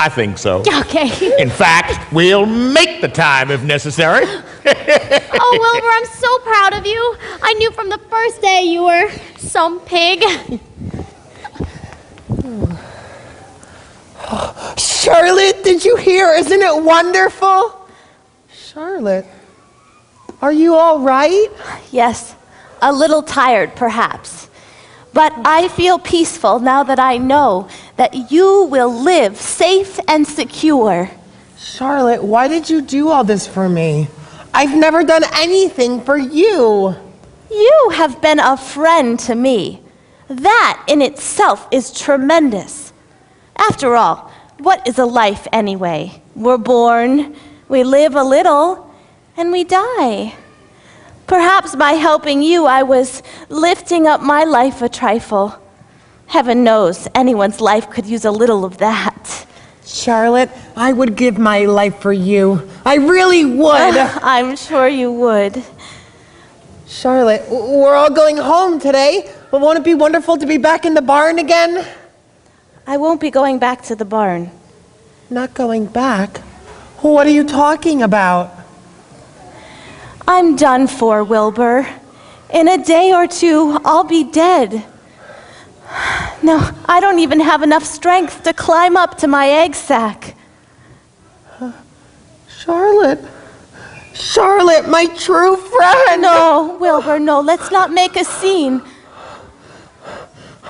I think so. Okay. In fact, we'll make the time if necessary. Oh, Wilbur, I'm so proud of you. I knew from the first day you were some pig. Charlotte, did you hear? Isn't it wonderful? Charlotte, are you all right? Yes, a little tired, perhaps. But I feel peaceful now that I know that you will live safe and secure. Charlotte, why did you do all this for me? I've never done anything for you. You have been a friend to me. That in itself is tremendous. After all, what is a life anyway? We're born, we live a little, and we die. Perhaps by helping you, I was lifting up my life a trifle. Heaven knows anyone's life could use a little of that. Charlotte, I would give my life for you. I really would. I'm sure you would. Charlotte, we're all going home today, but won't it be wonderful to be back in the barn again? I won't be going back to the barn. Not going back? What are you talking about? I'm done for, Wilbur. In a day or two, I'll be dead. No, I don't even have enough strength to climb up to my egg sac. Charlotte, my true friend. No, Wilbur, no, let's not make a scene.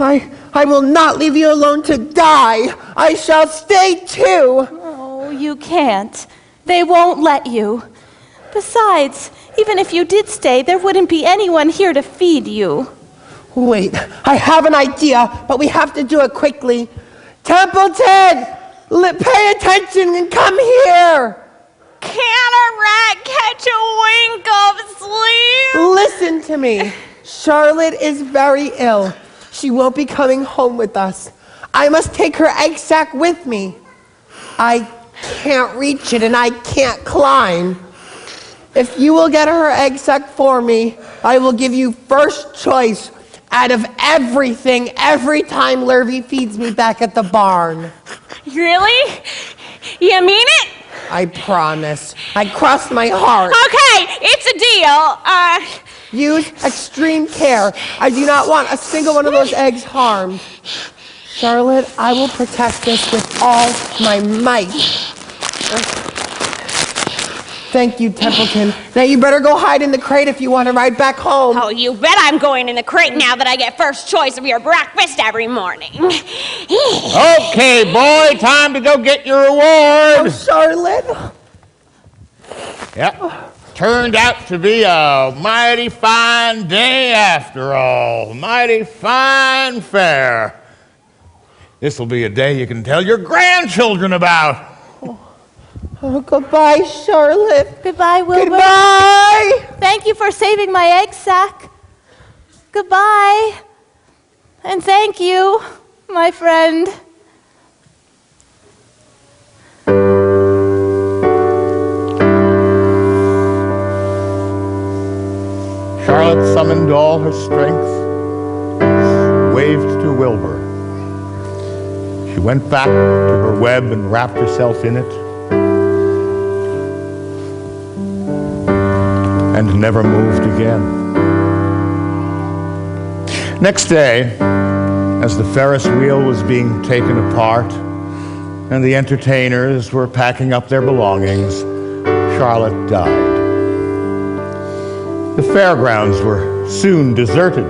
I will not leave you alone to die. I shall stay too. Oh, you can't. They won't let you. Besides, even if you did stay, there wouldn't be anyone here to feed you. Wait, I have an idea, but we have to do it quickly. Templeton, pay attention and come here. Can a rat catch a wink of sleep? Listen to me. Charlotte is very ill. She won't be coming home with us. I must take her egg sac with me. I can't reach it and I can't climb. If you will get her egg sac for me, I will give you first choice out of everything every time Lurvy feeds me back at the barn. Really? You mean it? I promise. I cross my heart. Okay, it's a deal. Use extreme care. I do not want a single one of those eggs harmed. Charlotte, I will protect this with all my might. Thank you, Templeton. Now you better go hide in the crate if you want to ride back home. Oh, you bet I'm going in the crate now that I get first choice of your breakfast every morning. Okay, boy, time to go get your reward. Oh, Charlotte. Yep. Turned out to be a mighty fine day after all. Mighty fine fair. This'll be a day you can tell your grandchildren about. Oh, goodbye, Charlotte. Goodbye, Wilbur. Goodbye. Thank you for saving my egg sac. Goodbye. And thank you, my friend. Charlotte summoned all her strength, waved to Wilbur. She went back to her web and wrapped herself in it, and never moved again. Next day, as the Ferris wheel was being taken apart and the entertainers were packing up their belongings, Charlotte died. The fairgrounds were soon deserted.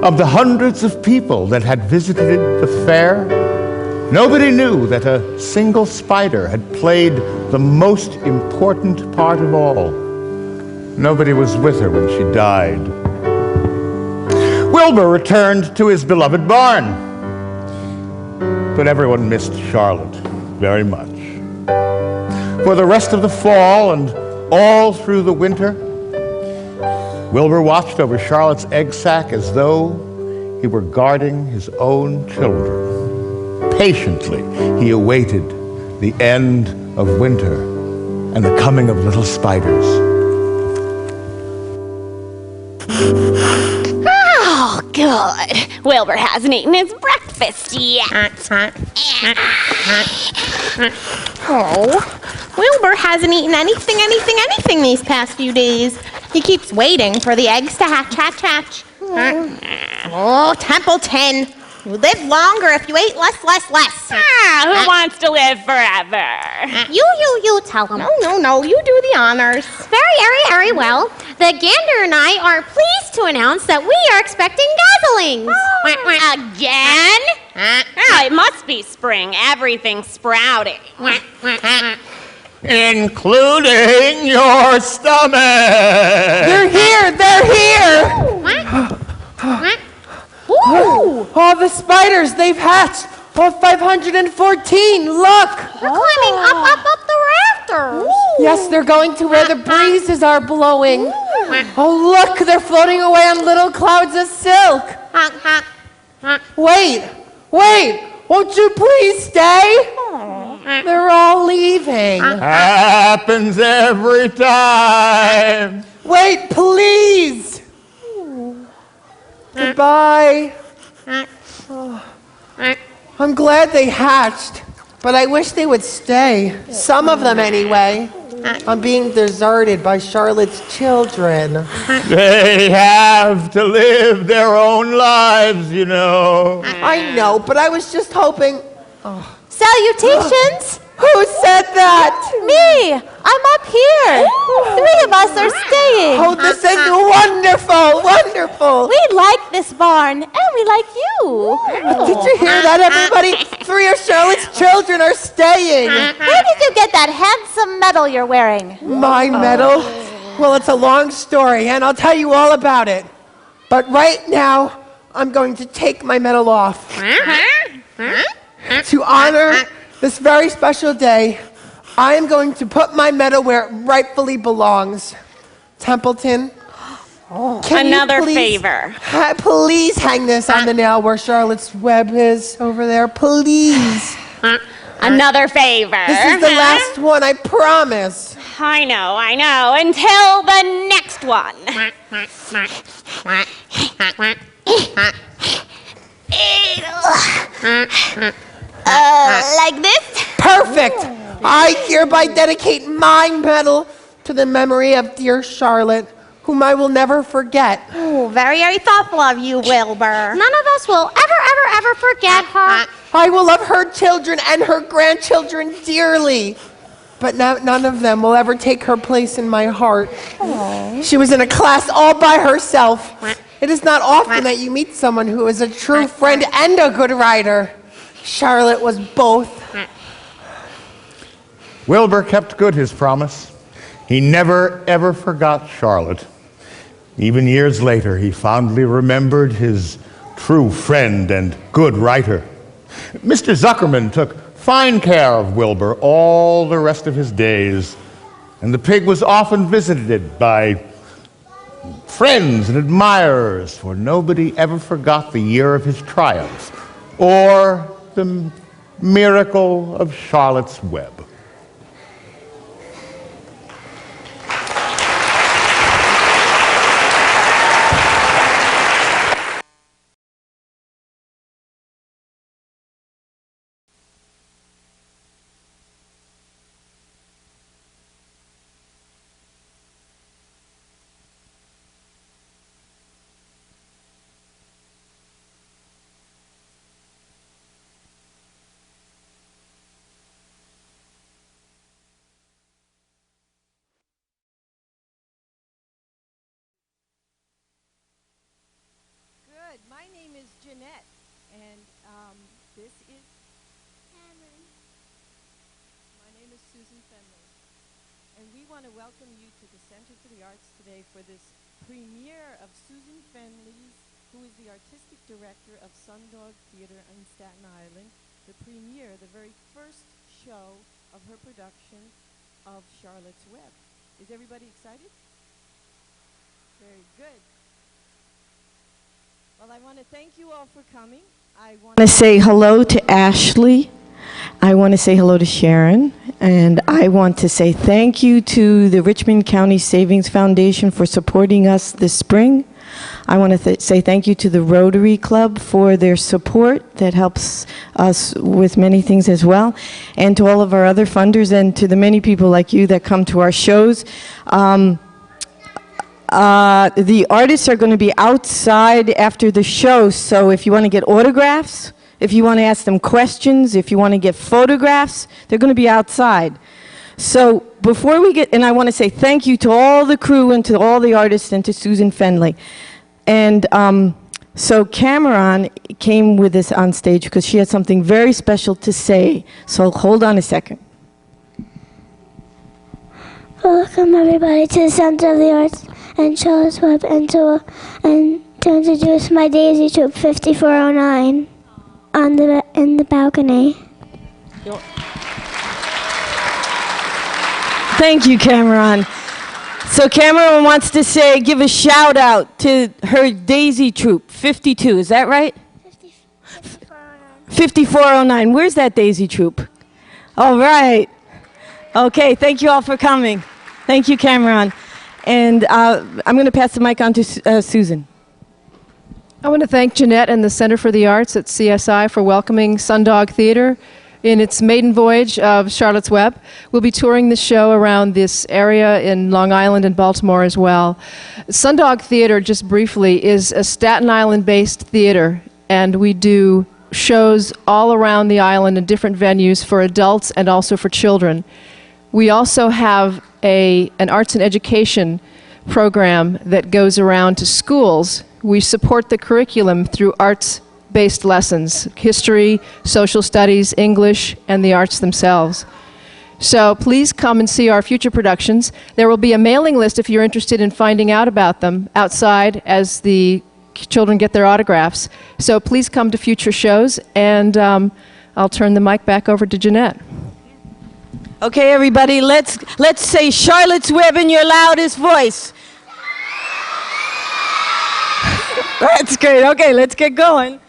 Of the hundreds of people that had visited the fair, nobody knew that a single spider had played the most important part of all. Nobody was with her when she died. Wilbur returned to his beloved barn, but everyone missed Charlotte very much. For the rest of the fall and all through the winter, Wilbur watched over Charlotte's egg sac as though he were guarding his own children. Patiently, he awaited the end of winter and the coming of little spiders. Oh, good. Wilbur hasn't eaten his breakfast yet. Oh, Wilbur hasn't eaten anything these past few days. He keeps waiting for the eggs to hatch. Oh, Templeton, you live longer if you ate less. Who wants to live forever? You tell him. No, you do the honors. Very well. The gander and I are pleased to announce that we are expecting goslings. Again? Oh, it must be spring. Everything's sprouting. Including your stomach. They're here. Ooh, All the spiders, they've hatched. All 514, look. they're climbing up the rafters. Yes, they're going to where the breezes are blowing. Oh, look, they're floating away on little clouds of silk. Wait, won't you please stay? They're all leaving. Happens every time. Wait, please. Goodbye. Oh, I'm glad they hatched. But I wish they would stay. Some of them, anyway. I'm being deserted by Charlotte's children. They have to live their own lives, you know. I know, but I was just hoping... Salutations! Who said that? Me! I'm up here! 3 of us are staying! Oh, this is wonderful, wonderful! We like this barn, and we like you! Did you hear that, everybody? 3 of Charlotte's children are staying! Where did you get that handsome medal you're wearing? My medal? Well, it's a long story, and I'll tell you all about it. But right now, I'm going to take my medal off. To honor this very special day, I am going to put my medal where it rightfully belongs. Templeton, can Another you please, favor. Please hang this on the nail where Charlotte's web is over there, please. Another favor. This is the last one, I promise. I know. Until the next one. Like this? Perfect. I hereby dedicate my medal to the memory of dear Charlotte, whom I will never forget. Oh, very, very thoughtful of you, Wilbur. None of us will ever forget her. I will love her children and her grandchildren dearly, but none of them will ever take her place in my heart. She was in a class all by herself. It is not often that you meet someone who is a true friend and a good writer. Charlotte was both. Wilbur kept good his promise. He never, ever forgot Charlotte. Even years later, he fondly remembered his true friend and good writer. Mr. Zuckerman took fine care of Wilbur all the rest of his days, and the pig was often visited by friends and admirers, for nobody ever forgot the year of his triumph or the miracle of Charlotte's Web. My name is Jeanette, and this is Cameron. My name is Susan Fenley, and we want to welcome you to the Center for the Arts today for this premiere of Susan Fenley, who is the artistic director of Sundog Theater in Staten Island. The premiere, the very first show of her production of Charlotte's Web. Is everybody excited? Very good. Well, I want to thank you all for coming. I want to say hello to Ashley. I want to say hello to Sharon. And I want to say thank you to the Richmond County Savings Foundation for supporting us this spring. I want to say thank you to the Rotary Club for their support that helps us with many things as well, and to all of our other funders and to the many people like you that come to our shows. The artists are going to be outside after the show, so if you want to get autographs, if you want to ask them questions, if you want to get photographs, they're going to be outside. So before we get, and I want to say thank you to all the crew and to all the artists and to Susan Fenley. And so Cameron came with us on stage because she had something very special to say. So hold on a second. Welcome everybody to the Center of the Arts and Charlotte's Web, and to introduce my Daisy Troop 5409 in the balcony. Thank you, Cameron. So Cameron wants to say, give a shout out to her Daisy Troop 52. Is that right? 5409. Where's that Daisy Troop? All right. Okay, thank you all for coming. Thank you, Cameron. And I'm going to pass the mic on to Susan. I want to thank Jeanette and the Center for the Arts at CSI for welcoming Sundog Theater in its maiden voyage of Charlotte's Web. We'll be touring the show around this area in Long Island and Baltimore as well. Sundog Theater, just briefly, is a Staten Island-based theater, and we do shows all around the island in different venues for adults and also for children. We also have an arts and education program that goes around to schools. We support the curriculum through arts-based lessons, history, social studies, English, and the arts themselves. So please come and see our future productions. There will be a mailing list if you're interested in finding out about them outside as the children get their autographs. So please come to future shows, and I'll turn the mic back over to Jeanette. Okay, everybody, let's say Charlotte's Web in your loudest voice. That's great. Okay, let's get going.